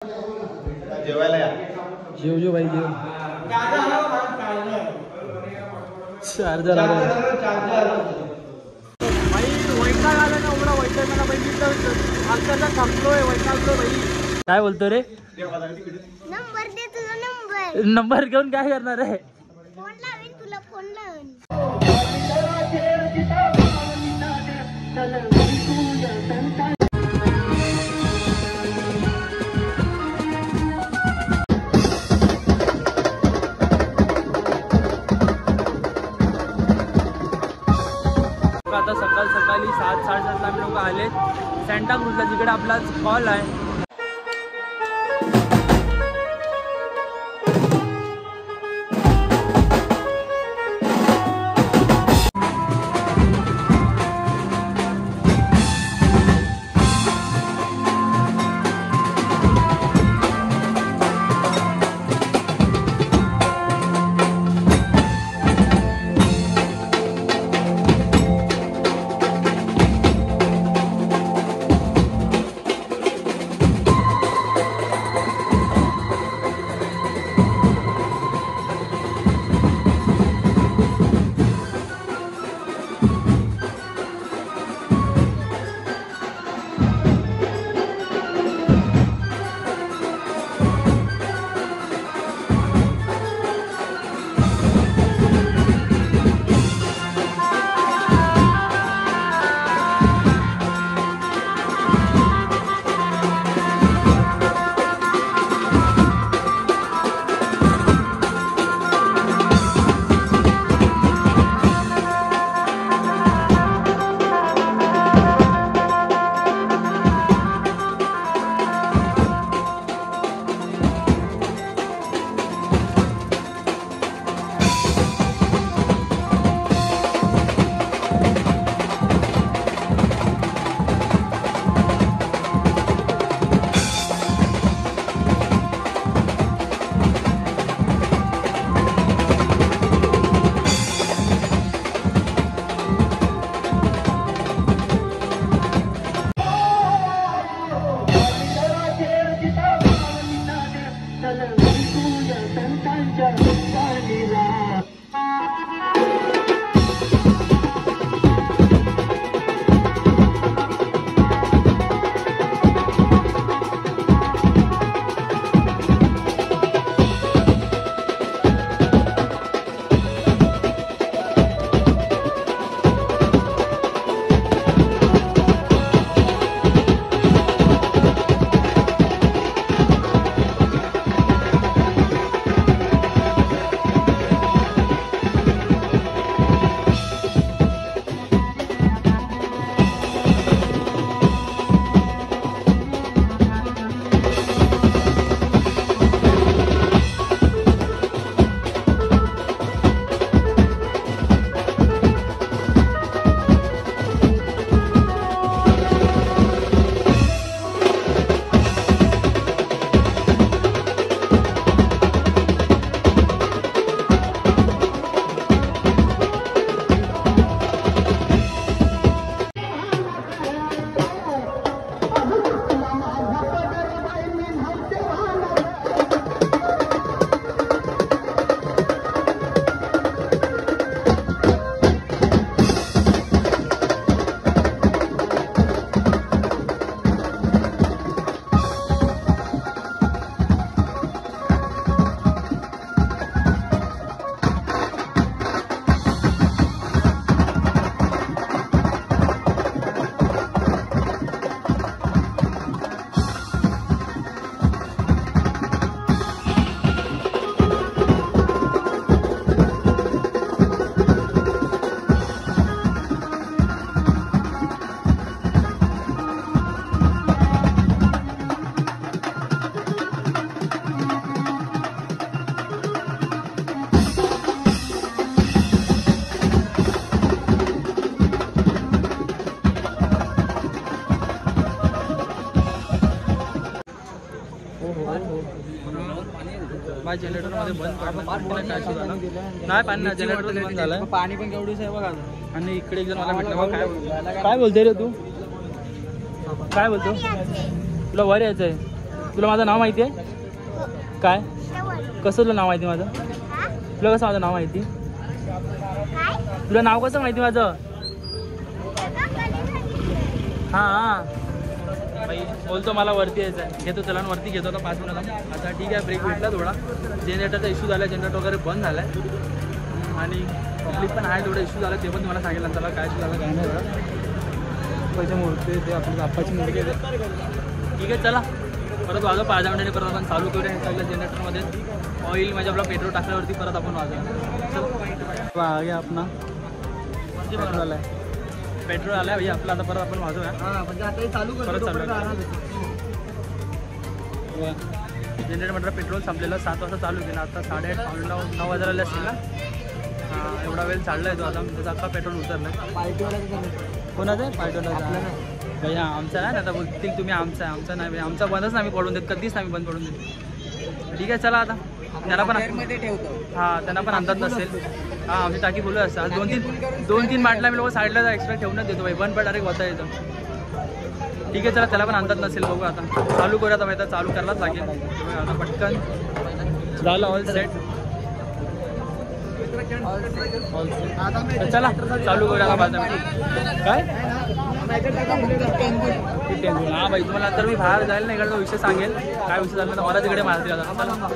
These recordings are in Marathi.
जेवायला या. जेव भाई जेव. चार्जर आला भाई. वैताग आला ना एवढा वैताग मला बघितलं अक्षरशः थांबलोय वैतागलो भाई. काय बोलतो रे? नंबर दे तुझा नंबर. नंबर घेऊन काय करणार आहे? फोन लावीन तुला फोन लावीन. आता सकाळी 7-7:30 आम्ही लोक आले सँटा क्रूजला जिकडे आपला कॉल आहे. जनरेटर मध्ये बंद नाही पाणी जनरेटर बंद झालं पाणी पण केवढीच आहे बघा. आणि इकडे एक जण मला भेटला काय बोलते रे तू काय बोलतो तुला वर यायचं आहे तुला माझं नाव माहिती आहे काय? श्रवण. कसं तुला नाव माहिती माझं? हा? तुला कसं माझं नाव माहिती? काय? तुला नाव कसं माहिती माझं? का कधी सांगितलं? हां बाई बोलतो मला वरती यायचं आहे, घेतो त्याला आणि वरती घेतो आता 5 मिनिटात. आता ठीक आहे, ब्रेक भेटला थोडा. जनरेटरचा इश्यू झाला, जनरेटर वगैरे बंद झाला आहे आणि पब्लिक पण आहे, थोडा इश्यू झाला ते पण तुम्हाला सांगितलं त्याला काय इश्यू झाला काय नाही झाला. पैसे मूर्ती ते आपली बाप्पाची मूर्ती आहे. ठीक आहे चला परत वाजव 5 मिनिटांनी परत आपण चालू करूया हे सगळं जनरेटरमध्ये. ऑइल म्हणजे आपला पेट्रोल टाकल्यावरती परत आपण वाजवूया. आगे आपला पेट्रोल आला आहे, पेट्रोल आला आहे आपला. आता परत आपण वाजवूया. म्हणजे आता चालू परत चालू जनरेटर म्हटलं पेट्रोल संपलेलं 7 वाजता चालू केलं. आता 8:30 9 वाजायला असेल ना. हां एवढा वेळ चालला आहे तो आता. त्याचा अख्खा पेट्रोल उतरला आहे. पार्टीवाला कोणाचं आहे पार्टीवाला? भैया आमचा आहे ना. आता बोलतील तुम्ही आमचा आहे, आमचा नाही. आमचा बंदच नाही पडून देत, कधीच नाही पडून देत. ठीक आहे चला आता त्यांना पण ठेवतो. हां त्यांना पण अंदाज नसेल. हां आमची टाकी बोलू असतात 2-3 बाटल्या मी लोक साईडला एक्स्ट्रा ठेवूनच देतो भाई. बंद पण डायरेक्ट होता येतं. ठीक आहे चला त्याला पण अंदाज नसेल. बघू आता चालू करूया. आता माहिती चालू करायलाच लागेल. आता पटकन झालं ऑल सेट. चला चालू करूया आता 5 मिनिट. काय हां भाई तुम्हाला तर मी बाहेर जायला नाही इकडचा विषय सांगेल. काय विषय झाला तर मला तिकडे मारते आता. चला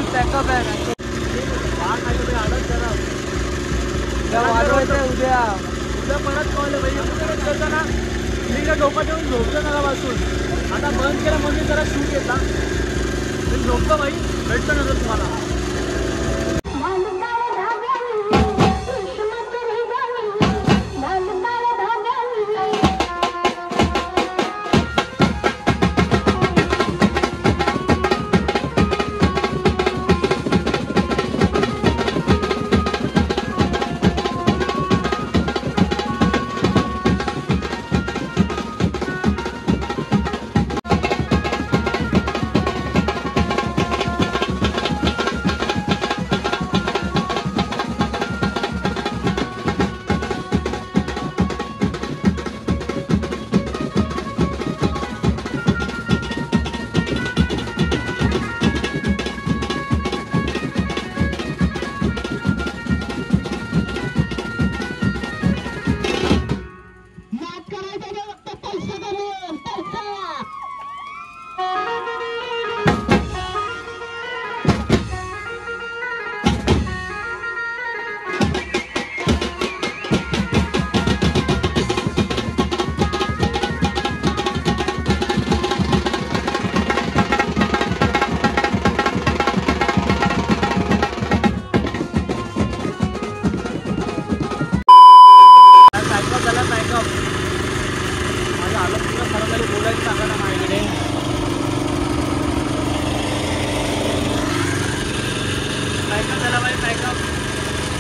फुल पॅकअप आहे. वाजवायचं उद्या परत कॉल करतो ना. मी इकडे डोकं ठेवून झोपतो नकापासून. आता बंद केला म्हणून जरा शूट येतला. मी झोपतो भाई. भेटतो नंतर तुम्हाला.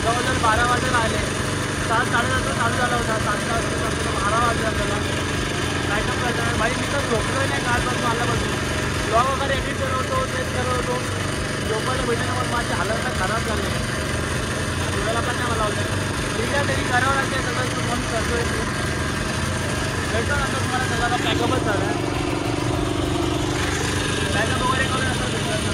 जवळजवळ 12 वाजता आले. 7 साडेसातला चालू झाला होता. 7 वाजता 12 वाजले आपल्याला. पॅकअप करताना भाई मी तर झोपलोय नाही कालपासून आल्यापासून. ब्लॉग वगैरे एडिट करत होतो, तेच करत होतो. झोपायला भेटलं मग माझी हालत खराब झाली. डोळ्याला पण नाही मला लावलं. ठीक आहे तरी करावं लागते सगळं म्हणून करतोय. भेटतो नंतर तुम्हाला सगळ्याला पॅकअपच झालं. पॅकअप वगैरे करून नंतर भेटलं.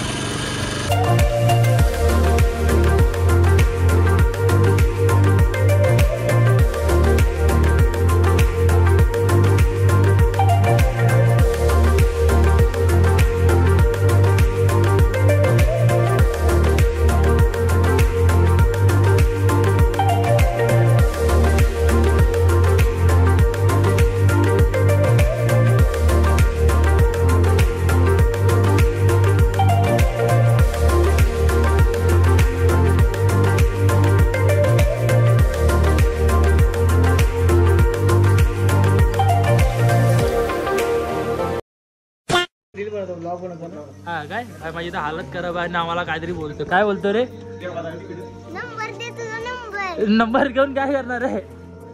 हा काय माझी तर हालत खराब आहे ना. आम्हाला काहीतरी बोलतो. काय बोलतो रे? नंबर दे तुझा नंबर. नंबर घेऊन काय करणार आहे?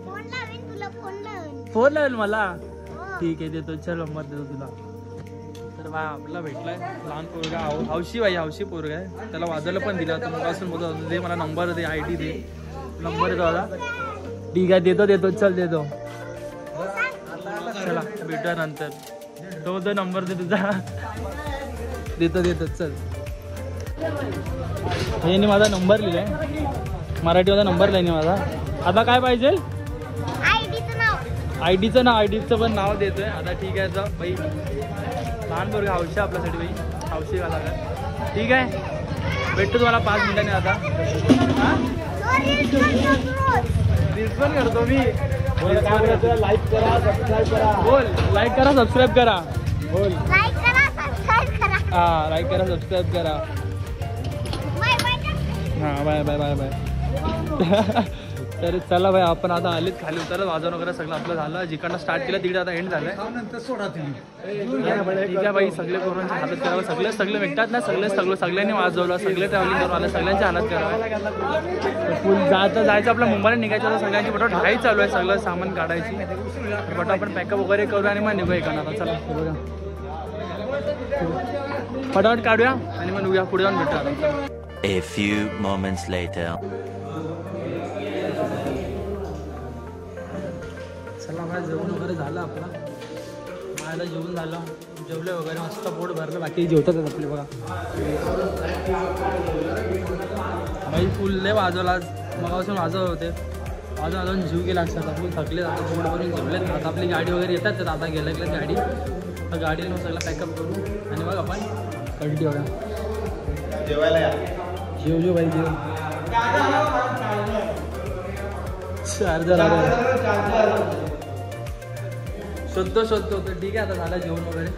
फोन लावेन तुला. फोन लावेल मला. ठीक आहे देतो. चल नंबर देतो तुला. तर बा आपला भेटलाय लहान पोरगा. हौशी बाई हौशी पोरगा आहे. त्याला वाजायला पण दिला. तर मगासून बोलतो दे मला नंबर दे. ID दे. नंबर देतो दादा. ठीक आहे देतो. चल देतो. चला भेटूया नंतर. तो नंबर दे तुझा. देतो चल. हे माझा नंबर लिहिलाय. मराठीमध्ये नंबर लिहिणे माझा. आता काय पाहिजे? आयडीचं नाव. आयडीचं पण नाव देतोय आता. ठीक आहे तर बाई लहान पोरगा हौशी आपल्यासाठी बाई. हौशी घाला का. ठीक आहे भेटतो तुम्हाला 5 मिनिटांनी आता. रील्स पण करतो मी. लाईक करा सबस्क्राईब करा. बोल लाईक करा सबस्क्राईब करा. बोल लाईक करा सबस्क्राईब करा. हा लाईक करा सबस्क्राईब करा. हां बाय. तर चला भाई आपण आता आलेत खाली उतरत. वाजवून वगैरे सगळं आपलं झालं. जिकडनं स्टार्ट केलं तिकडे आता एंड झालंय. ठीक आहे बाई. सगळे कोरोनाची हालत करावं. सगळे भेटतात ना. सगळ्यांनी वाजवलं. सगळे ट्रॅव्हलिंग करून आलं. सगळ्यांची हालत करावं. फुल जायचं आपल्या मुंबईला निघायचं होतं. सगळ्यांची फटाफट घाई चालू आहे. सगळं सामान काढायची. बट आपण पॅकअप वगैरे करू आणि मग निघू एकानं. चला बघा फटाफट काढूया आणि मग निघूया. पुढे जाऊन भेटूया. A few moments later. चला माझं जेवण वगैरे झालं आपलं. माझं जेवण झालं. जेवले वगैरे मस्त पोट भरलं. बाकी जेवतातच आपले बघा. बाई फुल लय वाजवला. मगापासून वाजवत होते. वाजवून जीव गेला असतात. आपण थकले आता. पोट भरून जेवलेत. आता आपली गाडी वगैरे येतात. तर आता गेल्या गाडी. तर गाडीला सगळं पॅकअप करू आणि मग आपण कंटिन्यू होऊया. जेवायला या. जेव भाई जेव. चार्जर शोधतो तर ठीक आहे. आता झालं जेवण वगैरे.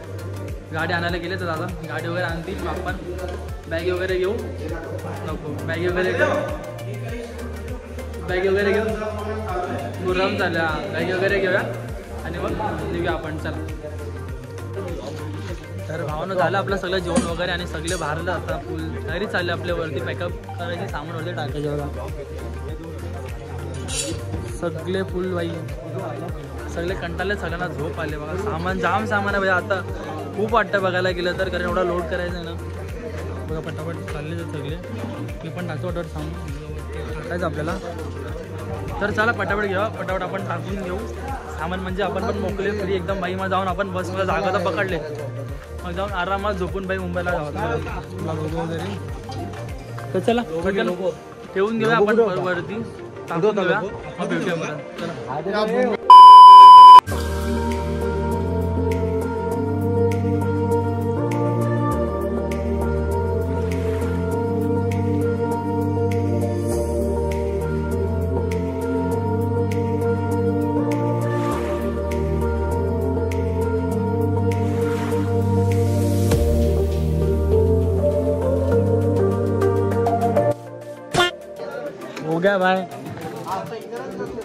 गाडी आणायला गेले तर दादा गाडी वगैरे आणतील. आपण बॅग वगैरे घेऊ. नको बॅग वगैरे घेऊ गुर्राम झाल्या. बॅग वगैरे घेऊया आणि मग निघूया आपण. चला तर भावानं झालं आपलं सगळं जेवण वगैरे आणि सगळे भारलं. आता फुल तयारी चालली आपल्यावरती पॅकअप करायची. सामान वरती टाकायचे बघा. सगळे फुल बाई सगळे कंटाळले. सगळ्यांना झोप आले बघा. सामान जाम सामान आहे. आता खूप वाटतं बघायला गेलं तर, कारण एवढा लोड करायचा आहे ना. बघा पटापट चालले तर सगळे. मी पण टाकतो वाटतं सामान टाकायचं आपल्याला. तर चला पटापट घेऊ. पटापट आपण टाकून घेऊ सामान. म्हणजे आपण पण मोकले फ्री एकदम. बाई मग जाऊन आपण बसमध्ये जागा तर पकडले. मग जाऊन आरामात झोपून बाई मुंबईला जाऊ वगैरे. तर चला ठेवून घेऊया आपण वरती. टाकून घेऊया मग भेटूया परत. चला हो गया भाई.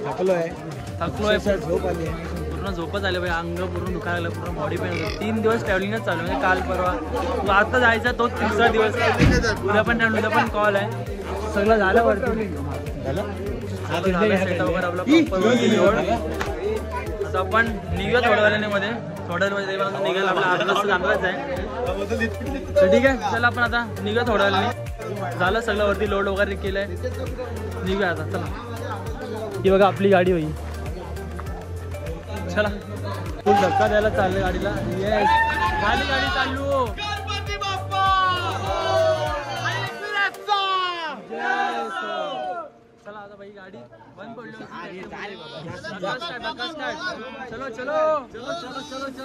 थकलोय झोप आली. पूर्ण झोपच आले भाई. अंग पूर्ण दुखायला लागलं. पूर्ण बॉडी पेन होतं. 3 दिवस ट्रॅव्हलिंगच चालू म्हणजे काल परवा. आता जायचा तोच 3रा दिवस. उद्या पण कॉल आहे. सगळं झालं वरती. झालं सेट वगैरे आपला प्रॉपर. आता आपण निघूया थोड्या वेळामध्ये. थोड्या वेळामध्ये निघायला आपला 8 तास चांगलाच आहे. तर ठीक आहे चला आपण आता निघूया थोड्या वेळाने. झालं सगळं वरती लोड वगैरे केलंय. निघूया आता चला. ही बघा आपली गाडी होई. चला फुल धक्का द्यायला चालले गाडीला. येस झाली गाडी चालू. चला आता भाई गाडी बंद पडली. चलो चलो चलो चलो चलो चलो.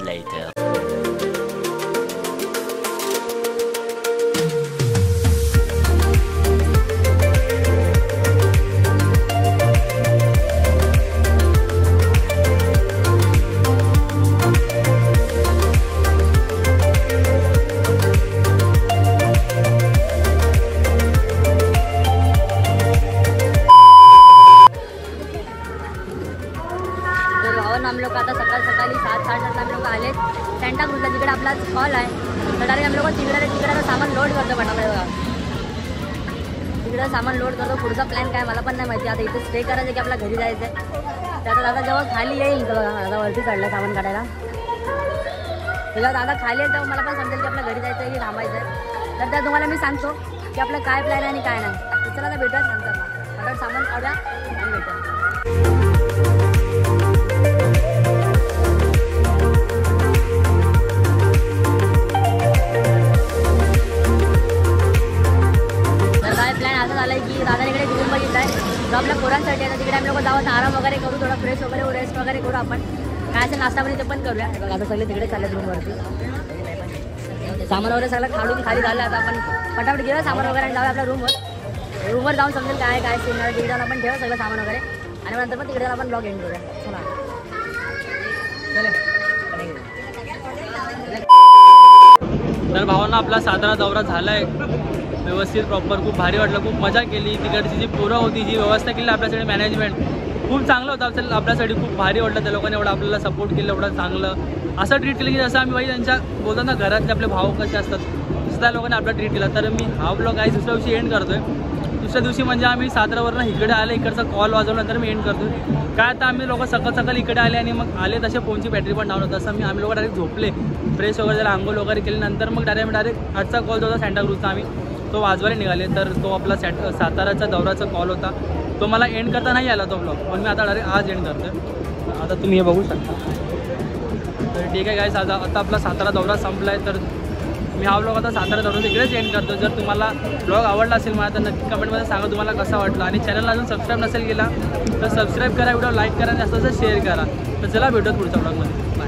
Later. हम लोग आता सकाळी 7-7:30 हम लोग आले सेंटा क्रूजला. तिकडे आपला कॉल आहे. तर डायरेक्ट हम लोग तिकडे सामान लोड करतो. पटापट बघा तिकडं सामान लोड करतो. पुढचा प्लॅन काय मला पण नाही माहिती. आता इथे स्टे करायचं की आपल्या घरी जायचं आहे. त्याचा दादा जेव्हा खाली येईल तर बघा दादा वरती चढला सामान काढायला. तेव्हा दादा खाली येईल तेव्हा मला पण समजेल की आपल्या घरी जायचं आहे की थांबायचं आहे. तर त्या तुम्हाला मी सांगतो की आपलं काय प्लॅन आहे आणि काय नाही. तर चला आता भेटूयाच नंतर. पटापट सामान काढूया आणि भेटूया. प्लॅन असं झालं की दादाकडे रूम बघितला आहे जो आपल्या पोरांसाठी आहे. तिकडे आम्ही लोक जाऊ आराम वगैरे करू. थोडा फ्रेश वगैरे रेस्ट वगैरे करू. आपण काय असेल नाश्ता पण ते पण करूया. बघा आता सगळे तिकडे चालले रूमवरती. सामान वगैरे सगळं खाडून खाली झालं. आता आपण पटापट घेऊया सामान वगैरे आणि जाऊया आपल्या रूमवर जाऊन समजेल काय काय सीन आहे. तिकडे आपण ठेवू सगळं सामान वगैरे आणि नंतर पण तिकडे आपण ब्लॉग एंड करूया. चला तर भावांना आपला सातारा दौरा झाला आहे व्यवस्थित प्रॉपर. खूप भारी वाटलं. खूप मजा केली. तिकडची जी पोरं होती जी व्यवस्था केली आपल्यासाठी मॅनेजमेंट खूप चांगलं होतं. आपल्यासाठी खूप भारी वाटलं. त्या लोकांनी एवढं आपल्याला सपोर्ट केलं. एवढं चांगलं असं ट्रीट केलं की जसं आम्ही बाई त्यांच्या बोलतात ना घरातले आपले भाऊ कसे असतात तसं त्या लोकांनी आपला ट्रीट केला. तर मी हा ब्लॉग आहे दुसऱ्या दिवशी एंड करतोय. दुसऱ्या दिवशी म्हणजे आम्ही सातारावरनं इकडे आले. इकडचा कॉल वाजवल्यानंतर मी एंड करतोय. काय आता आम्ही लोक सकाळ इकडे आले आणि मग आले तसे फोनची बॅटरी पण डाऊन होतं. असं आम्ही लोक डायरेक्ट झोपले. फ्रेश वगैरे झाला. आंघोळ वगैरे केल्यानंतर मग डायरेक्ट आजचा कॉल जो होता सेंटा क्रूजचा आम्ही तो वाजवायला निघाले. तर तो आपला साताराचा दौराचा कॉल होता. तो मला एंड करता नाही आला तो ब्लॉग. पण मी आता डायरेक्ट आज एंड करतोय. आता तुम्ही हे बघू शकता. तर ठीक आहे गाईस, आता आपला सातारा दौरा संपला आहे. तर मी हा व्लॉग आता सातारा दौरा इकडेच एंड करतो. जर तुम्हाला ब्लॉग आवडला असेल मला तर नक्की कमेंटमध्ये सांगा तुम्हाला कसा वाटला. आणि चॅनलला अजून सबस्क्राईब नसेल केला तर सबस्क्राईब करा, व्हिडिओ लाईक करा आणि असं शेअर करा. तर चला भेटूयात पुढच्या ब्लॉगमध्ये.